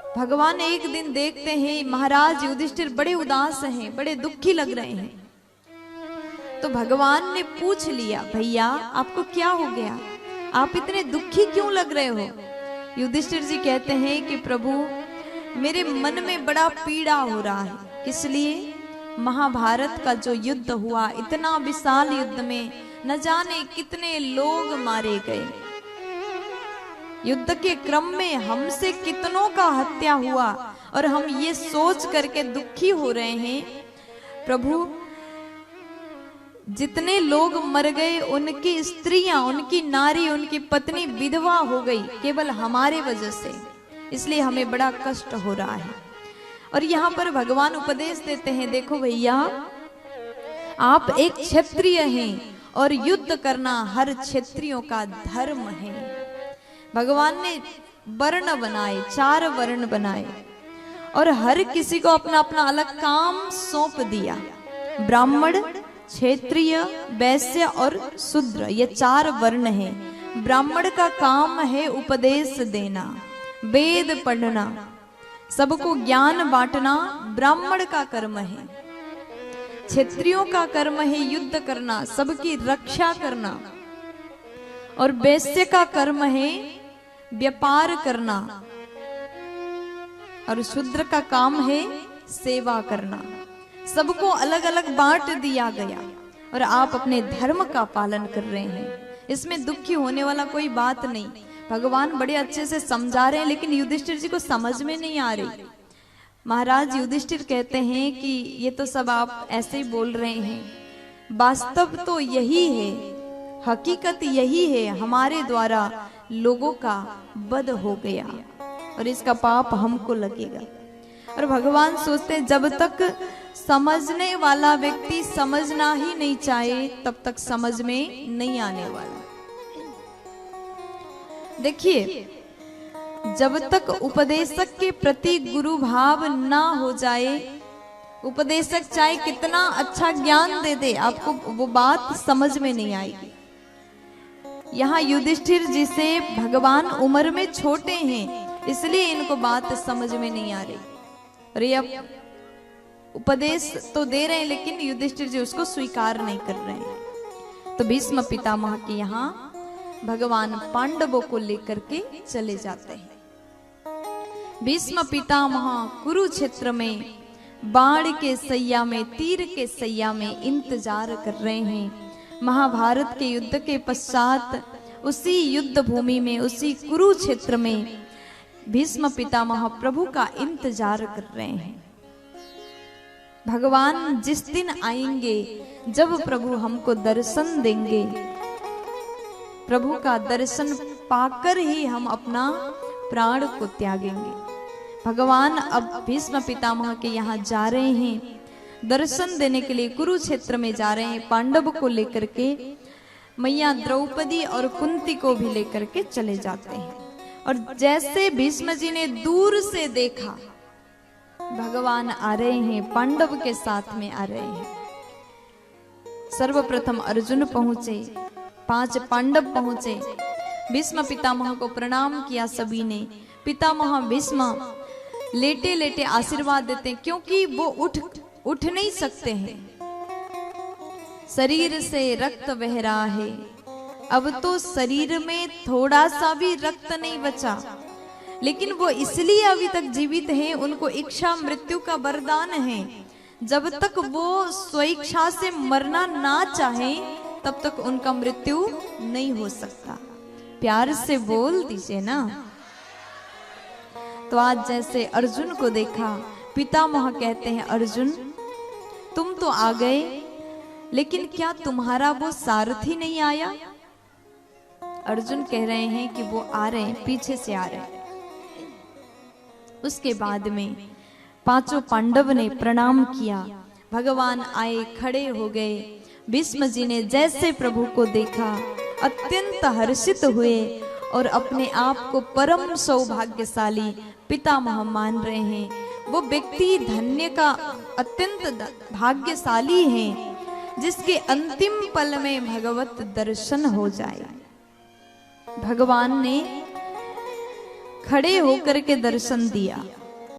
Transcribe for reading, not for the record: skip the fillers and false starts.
भगवान एक दिन देखते हैं महाराज युधिष्ठिर बड़े उदास हैं, बड़े दुखी लग रहे हैं। तो भगवान ने पूछ लिया, भैया आपको क्या हो गया, आप इतने दुखी क्यों लग रहे हो। युधिष्ठिर जी कहते हैं कि प्रभु मेरे मन में बड़ा पीड़ा हो रहा है। किस लिए? महाभारत का जो युद्ध हुआ, इतना विशाल युद्ध में न जाने कितने लोग मारे गए। युद्ध के क्रम में हमसे कितनों का हत्या हुआ और हम ये सोच करके दुखी हो रहे हैं। प्रभु जितने लोग मर गए, उनकी स्त्रियां, उनकी नारी, उनकी पत्नी विधवा हो गई केवल हमारे वजह से, इसलिए हमें बड़ा कष्ट हो रहा है। और यहाँ पर भगवान उपदेश देते हैं, देखो भैया आप एक क्षत्रिय हैं और युद्ध करना हर क्षत्रियों का धर्म है। भगवान ने वर्ण बनाए, 4 वर्ण बनाए और हर किसी को अपना अपना अलग काम सौंप दिया। ब्राह्मण, क्षेत्रीय, वैश्य और शूद्र, ये 4 वर्ण हैं। ब्राह्मण का काम है उपदेश देना, वेद पढ़ना, सबको ज्ञान बांटना, ब्राह्मण का कर्म है। क्षत्रियों का कर्म है युद्ध करना, सबकी रक्षा करना। और वैश्य का कर्म है व्यापार करना और शूद्र का काम है सेवा करना। सबको अलग अलग बांट दिया गया और आप अपने धर्म का पालन कर रहे हैं। इसमें दुखी होने वाला कोई बात नहीं। भगवान बड़े अच्छे से समझा रहे हैं, लेकिन युधिष्ठिर जी को समझ में नहीं आ रही। महाराज युधिष्ठिर कहते हैं कि ये तो सब आप ऐसे ही बोल रहे हैं, वास्तव तो यही है, हकीकत यही है, हमारे द्वारा लोगों का वध हो गया और इसका पाप हमको लगेगा। और भगवान सोचते हैं जब तक समझने वाला व्यक्ति समझना ही नहीं चाहे तब तक समझ में नहीं आने वाला। देखिए, जब तक उपदेशक के प्रति गुरु भाव ना हो जाए, उपदेशक चाहे कितना अच्छा ज्ञान दे दे, आपको वो बात समझ में नहीं आएगी। यहाँ युधिष्ठिर जी से भगवान उम्र में छोटे हैं, इसलिए इनको बात समझ में नहीं आ रही। और ये अब उपदेश तो दे रहे हैं, लेकिन युधिष्ठिर जी उसको स्वीकार नहीं कर रहे हैं। तो भीष्म पितामह के यहाँ भगवान पांडवों को लेकर के चले जाते हैं। भीष्म पितामह कुरुक्षेत्र में बाण के सैया में, तीर के सैया में इंतजार कर रहे हैं। महाभारत के युद्ध के पश्चात उसी युद्ध भूमि में, उसी कुरुक्षेत्र में भीष्म पितामह प्रभु का इंतजार कर रहे हैं। भगवान जिस दिन आएंगे, जब प्रभु हमको दर्शन देंगे, प्रभु का दर्शन पाकर ही हम अपना प्राण को त्यागेंगे। भगवान अब भीष्म पितामह के यहाँ जा रहे हैं, दर्शन देने के लिए कुरुक्षेत्र में जा रहे हैं। पांडव को लेकर के, मैया द्रौपदी और कुंती को भी लेकर के चले जाते हैं। और जैसे भीष्म जी ने दूर से देखा भगवान आ रहे हैं, पांडव के साथ में आ रहे हैं। सर्वप्रथम अर्जुन पहुंचे, 5 पांडव पहुंचे, भीष्म पितामह को प्रणाम किया सभी ने। पितामह भीष्म लेटे लेटे आशीर्वाद देते हैं, क्योंकि वो उठ नहीं सकते हैं, शरीर से रक्त बह रहा है। अब तो शरीर में थोड़ा सा भी रक्त नहीं बचा, लेकिन वो इसलिए अभी तक जीवित हैं, उनको इच्छा मृत्यु का वरदान है। जब तक वो स्वेच्छा से मरना ना चाहे तब तक उनका मृत्यु नहीं हो सकता। प्यार से बोल दीजिए ना। तो आज जैसे अर्जुन को देखा, पितामह कहते हैं, अर्जुन तुम तो आ गए, लेकिन क्या तुम्हारा वो सारथी नहीं आया? अर्जुन कह रहे हैं कि वो आ रहे हैं, पीछे से आ रहे हैं। उसके बाद में 5 पांडव ने प्रणाम किया, भगवान आए, खड़े हो गए। भीष्म जी ने जैसे प्रभु को देखा अत्यंत हर्षित हुए और अपने आप को परम सौभाग्यशाली पितामह मान रहे हैं। वो व्यक्ति धन्य का अत्यंत भाग्यशाली है जिसके अंतिम पल में भगवत दर्शन हो जाए। भगवान ने खड़े होकर के दर्शन दिया।